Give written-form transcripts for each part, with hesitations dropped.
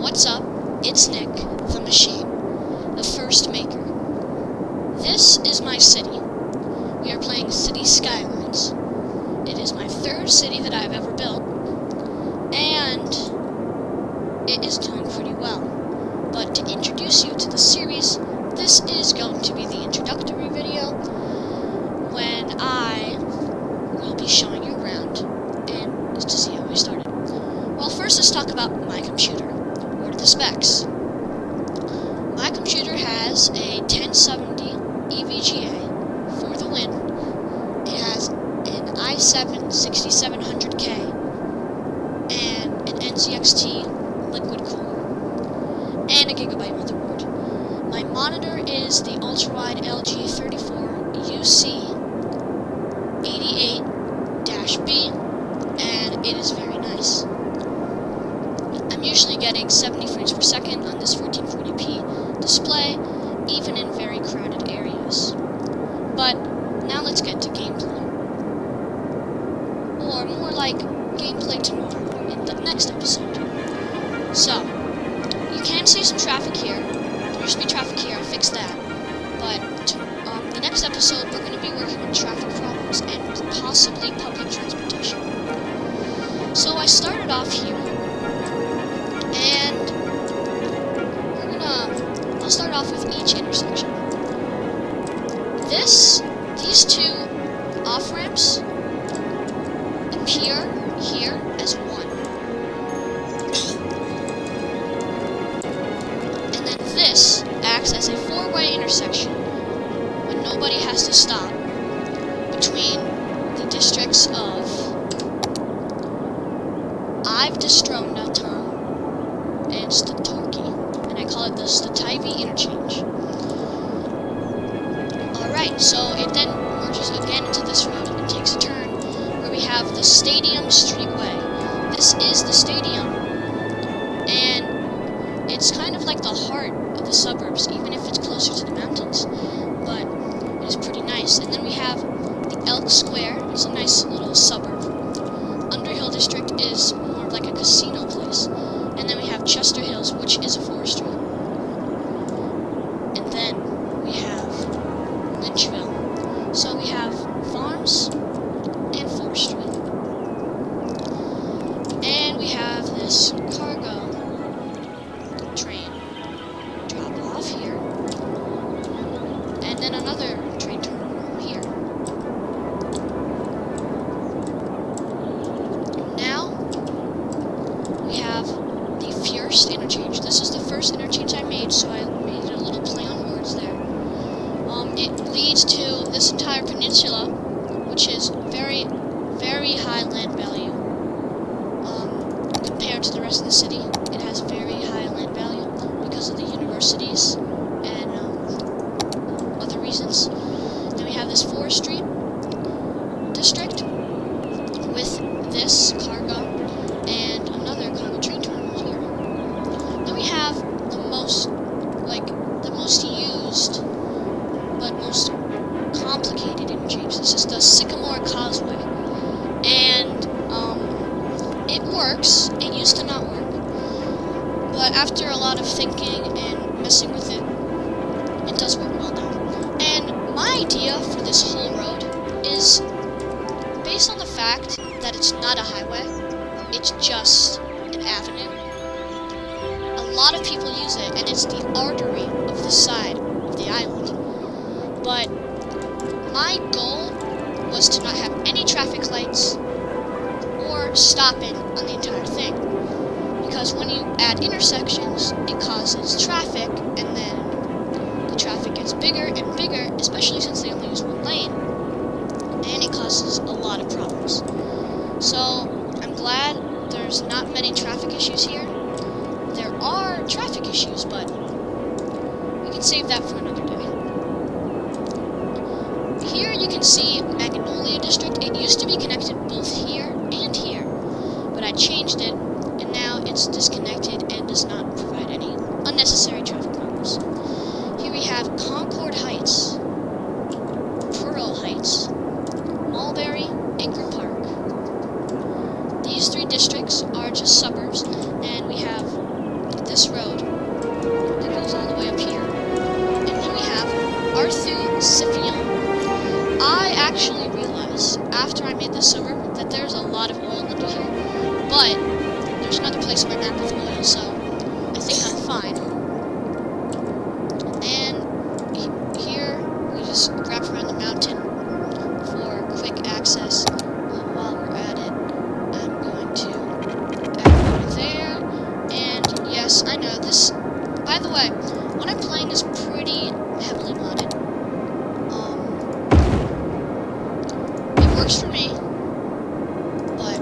What's up? It's Nick, the Machine, the first maker. This is my city. We are playing City Skylines. It is my third city that I've ever built, and it is doing pretty well. But to introduce you to the series, this is going to be the introductory video when I will be showing you around and to see how we started. Well, first let's talk about my computer. What are the specs? My computer has a 1070 EVGA for the win. It has an i7 6700K and an NZXT liquid cooler and a gigabyte motherboard. My monitor is the ultra-wide LG 34 UC 88-B, and it is very nice. I'm usually getting 70 frames per second on this 1440p display, even in very crowded areas. But now let's get to gameplay. Or more like gameplay tomorrow in the next episode. So, you can see some traffic here. There used to be traffic here, I fixed that. But the next episode, we're going to be working on traffic problems and possibly public transportation. So I started off here, and I'll start off with each intersection. These two off-ramps appear here as one. And then this acts as a four-way intersection when nobody has to stop between the districts of Ivdestromnatom and Statorki, and I call it the Stativi interchange. Alright, so it then merges again into this road and takes a turn where we have the Stadium Streetway. This is the stadium, and it's kind of like the heart of the suburbs, even if it's closer to the mountains, but it is pretty nice. And then we have the Elk Square. It's a nice little suburb. Underhill District is more like a casino place. And then we have Chester Hills, which is a forestry. And then we have Lynchville. So we have farms and forestry. And we have this cargo train drop off here. And then another train terminal here. Now we have the first interchange. This is the first interchange I made, so I made a little play on words there. It leads to this entire peninsula, which is very, very high land value. Compared to the rest of the city, it has very high land value because of the universities and other reasons. Then we have this forestry district with this cargo and another cargo train terminal here. Then we have the most used but most complicated interchange. This is the Sycamore Causeway, and it works. It used to not work, but after a lot of thinking and messing with it, it does work well now. And my idea for this whole road is based on the fact that it's not a highway, it's just an avenue. A lot of people use it, and it's the artery of the side of the island. But my goal was to not have any traffic lights or stopping on the entire thing. Because when you add intersections, it causes traffic, and then the traffic gets bigger and bigger, especially since they only use one lane, and it causes a lot of problems. So I'm glad there's not many traffic issues here. There are traffic issues, but we can save that for another day. Here you can see Magnolia District. It used to be connected both here and here, but I changed it, and now it's disconnected and does not provide any unnecessary traffic problems. Here we have Concord Heights, Pearl Heights, Mulberry, Anchor Park. These three districts are just suburbs, and we have this road that goes all the way up here. And then we have Arthu Scythium. I actually realized after I made this server that there's a lot of oil under here, but there's another place on my map with oil, so I think I'm fine. And here we just wrap around the mountain for quick access. While we're at it, I'm going to add over there. And yes, I know this. By the way, what I'm playing is pretty heavily modded. It works for me, but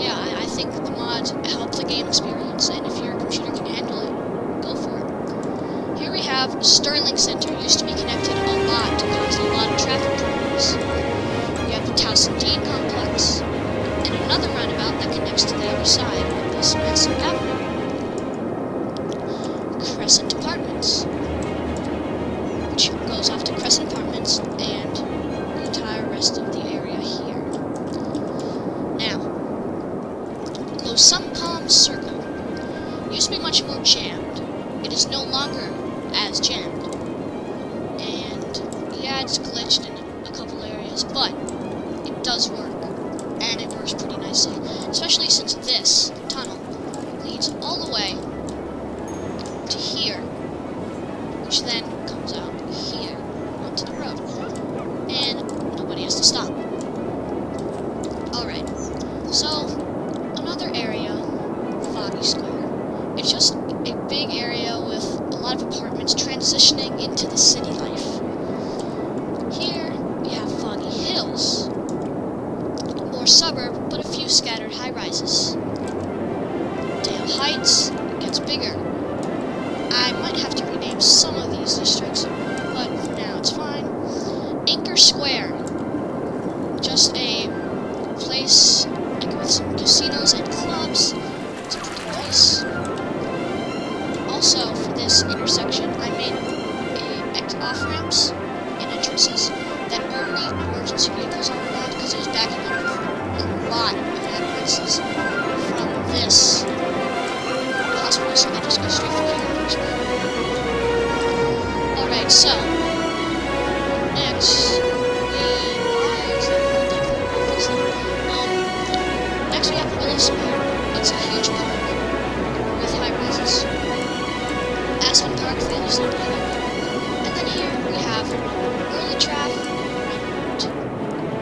yeah, I think the mods help the game experience, and if your computer can handle it, go for it. Here we have Sterling Center, used to be connected a lot to cause a lot of traffic problems. We have the Towson Dean Complex, and another roundabout that connects to the other side of this massive avenue. Crescent Apartments, which goes off to Crescent Apartments and the entire rest of the area here. Now, Losumcom Circle used to be much more jammed. It is no longer as jammed. And yeah, it's glitched in a couple areas, but it does work. And it works pretty nicely. Especially since this tunnel leads all the way to here, which then comes out here onto the road. And nobody has to stop. Alright, so another area, Foggy Square. It's just a big area with a lot of apartments transitioning into the city life. Here we have Foggy Hills, more suburb, but a few scattered high-rises. Dale Heights gets bigger. I might have to rename some of these districts, but for now it's fine. Anchor Square, just a place like with some casinos and clubs. It's pretty nice. Also, for this intersection, I made off-ramps and entrances that only emergency vehicles are allowed, because there's backing up a lot of ambulances from this hospital, so they just go straight through here. Alright, so next next we have Willow Square. It's a huge park with high rises. Aspen Park, the other side of the hill. And then here we have Early Traff Roundabout.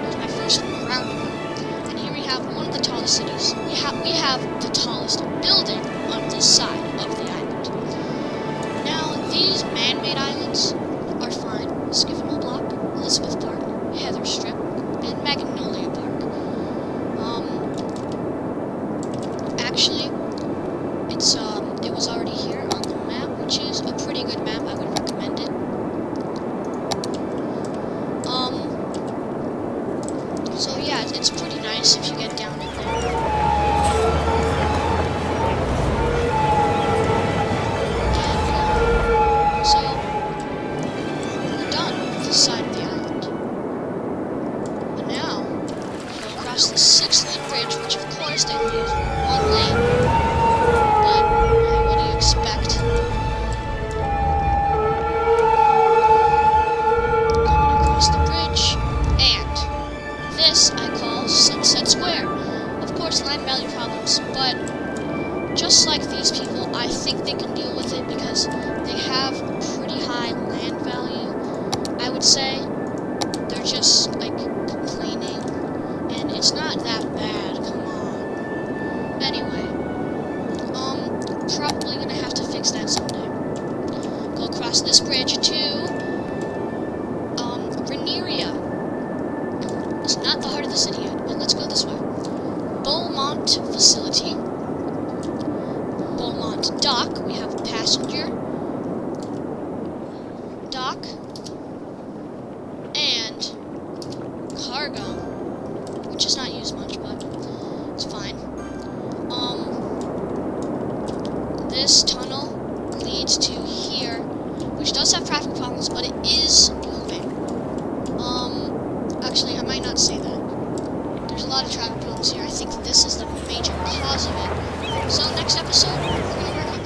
It's my first roundabout. And here we have one of the tallest cities. We have the tallest building on this side of the island. Now, these man-made islands are fine. Skiffenhole Block, Elizabeth Park, Heather Strip, and Magnolia Park. Actually, it was already here on the map, which is a pretty good map. I would recommend it. So yeah, it's pretty nice if you get down in there. So, we're done with this side of the island. And now, we go across the 6-lane bridge, which of course they only use one lane. But, what do you expect? Coming across the bridge, and this I call Sunset Square. Of course, land value problems, but just like these people, I think they can deal with it because they have pretty high land value, I would say. They're just, like, complaining, and it's not that bad, come on. Anyway, probably gonna have to fix that someday. Go across this bridge to, Ranieria. It's not the heart of the city yet, but let's go this way. Beaumont Facility. Beaumont Dock, we have passenger dock and cargo, which is not used much, but it's fine. This tunnel leads to here, which does have traffic problems, but it is moving. Actually, I might not say that. There's a lot of traffic problems here. I think this is the major cause of it. So next episode, we're going to work on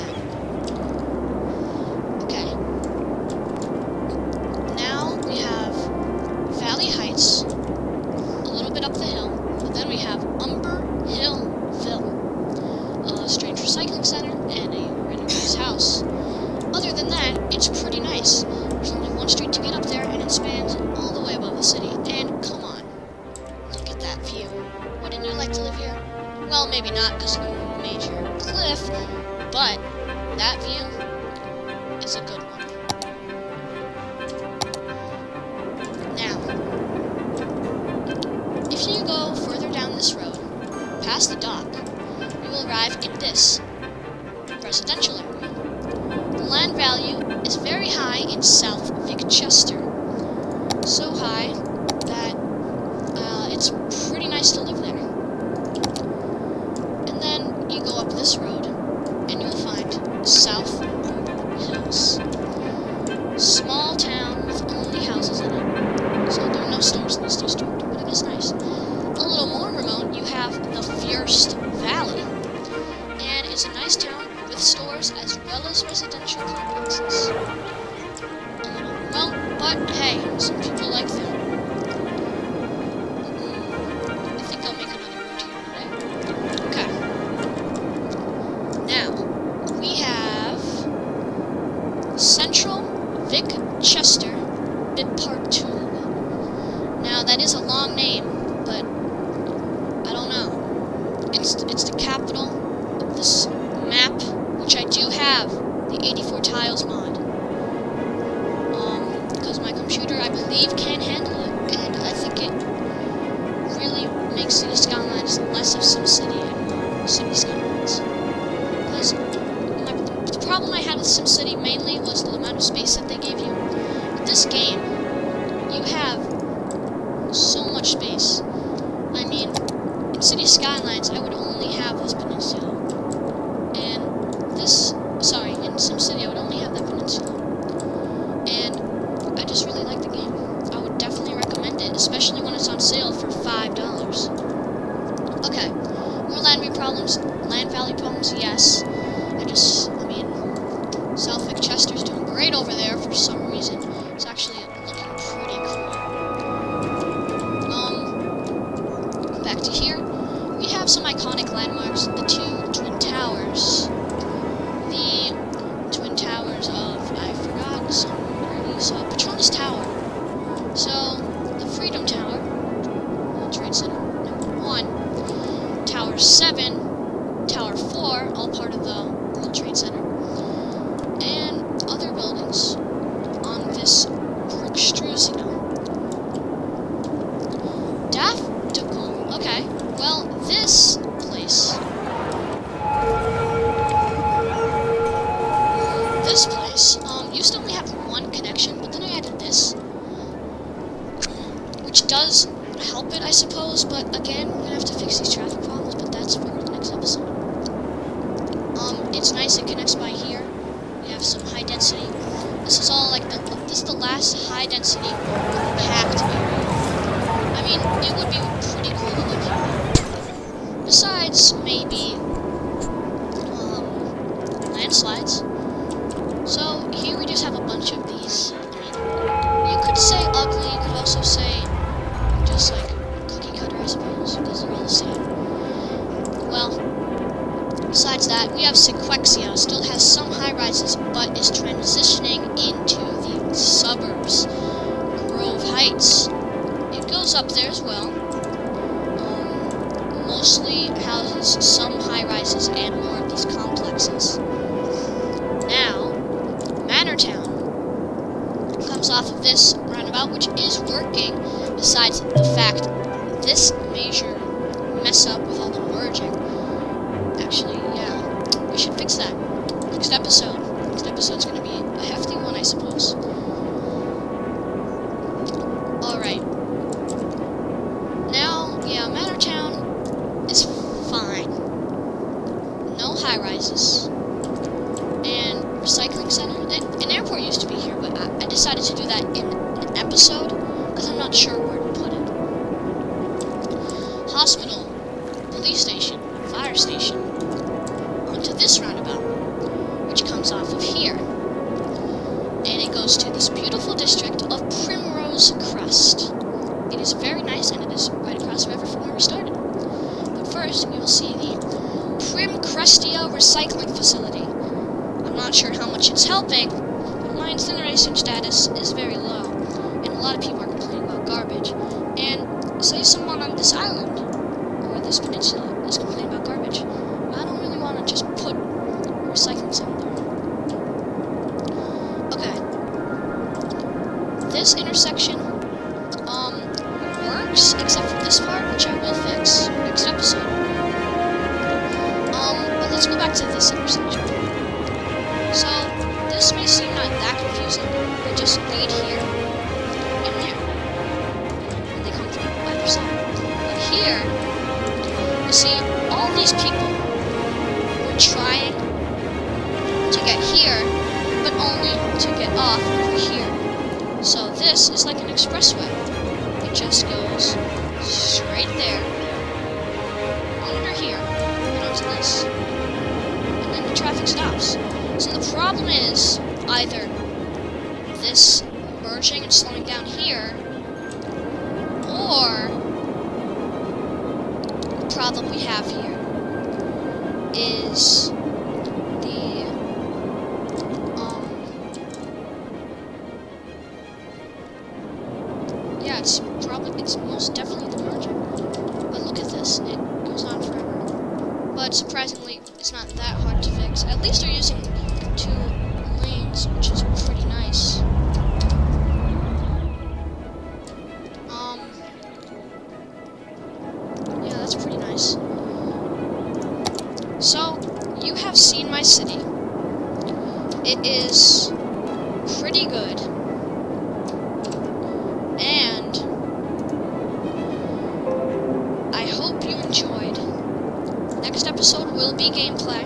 maybe not because of a major cliff, but that view is a good one. Now, if you go further down this road, past the dock, you will arrive in this residential area. The land value is very high in South Vicchester. So high that it's pretty nice to live there. And then you go up this road, and you'll find South Hills. Small town with only houses in it. So there are no stores in this district, but it is nice. A little more remote, you have the First Valley. And it's a nice town with stores as well as residential complexes. A little remote, but hey, some people like them. I think I'll make another road here today. Okay. Now, we have Central Vicchester Bit Part 2. Now, that is a long name, but I don't know. It's the capital of this map, which I do have the 84 tiles mod. Because my computer, I believe, can handle it, and I think it really makes City Skylines less of SimCity and more City Skylines. Because the problem I had with SimCity mainly was the amount of space that they gave you. With this game, you have so much space. I mean, in City Skylines, I would only have this peninsula. And in SimCity, I would only have that peninsula. And I just really like the game. I would definitely recommend it, especially when it's on sale for $5. Okay, more land value problems, yes. South Vicchester's doing great over there for some reason. It's actually looking pretty cool. Back to here, we have some iconic landmarks, the two Twin Towers. The Twin Towers of, I forgot some early, Patronus Tower. So, the Freedom Tower, World Trade Center, #1, Tower 7, Tower 4, all part of the World Trade Center, and other buildings on this brick streusina. Daffodil, okay, well, this place, used to only have one connection, but then I added this, which does help it, I suppose, but again, we're gonna have to fix these traffic problems, but that's for the next episode. It's nice, it connects by here. We have some high density. This is all like this is the last high density compact area. I mean, it would be pretty cool to live here. Besides, maybe, landslides. So, here we just have a bunch of these. I mean, you could say ugly, you could also say just like cookie cutter, I suppose, because they're all the same. Well, besides that, we have Sequexia, still has some high-rises, but is transitioning into the suburbs. Grove Heights, it goes up there as well. Mostly houses some high-rises and more of these complexes. Now, Manortown comes off of this roundabout, which is working, besides the fact this major mess up with all the merging. Actually, yeah, we should fix that. Next episode. Next episode's gonna be a hefty one, I suppose. Alright. Now, yeah, Manortown is fine. No high-rises. And recycling center. An airport used to be here, but I decided to do that in an episode, because I'm not sure where to put it. Hospital. Police station. Fire station. Onto this roundabout, which comes off of here. And it goes to this beautiful district of Primrose Crest. It is very nice, and it is right across the river from where we started. But first, we will see the Primcrestia Recycling Facility. I'm not sure how much it's helping, but my incineration status is very low, and a lot of people are complaining about garbage. And say someone on this island, or this peninsula, is complaining about garbage. let's go back to this intersection. So, this may seem not that confusing, but just lead here and there. And they come from either side. But here, you see, all these people were trying to get here, but only to get off over here. So this is like an expressway. It just goes straight there, under here, and onto this. And then the traffic stops. So the problem is either this merging and slowing down here, or the problem we have here is it's most definitely the merging. But look at this, it goes on forever. But surprisingly, it's not that hard to fix. At least they're using 2 lanes, which is pretty nice. Yeah, that's pretty nice. So, you have seen my city. It is pretty good. And I hope you enjoyed. Next episode will be gameplay,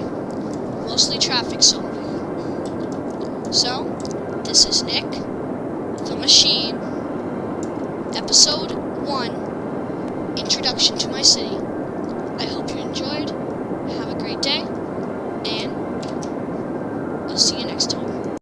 mostly traffic solving. So, this is Nick, the Machine, episode 1, Introduction to My City.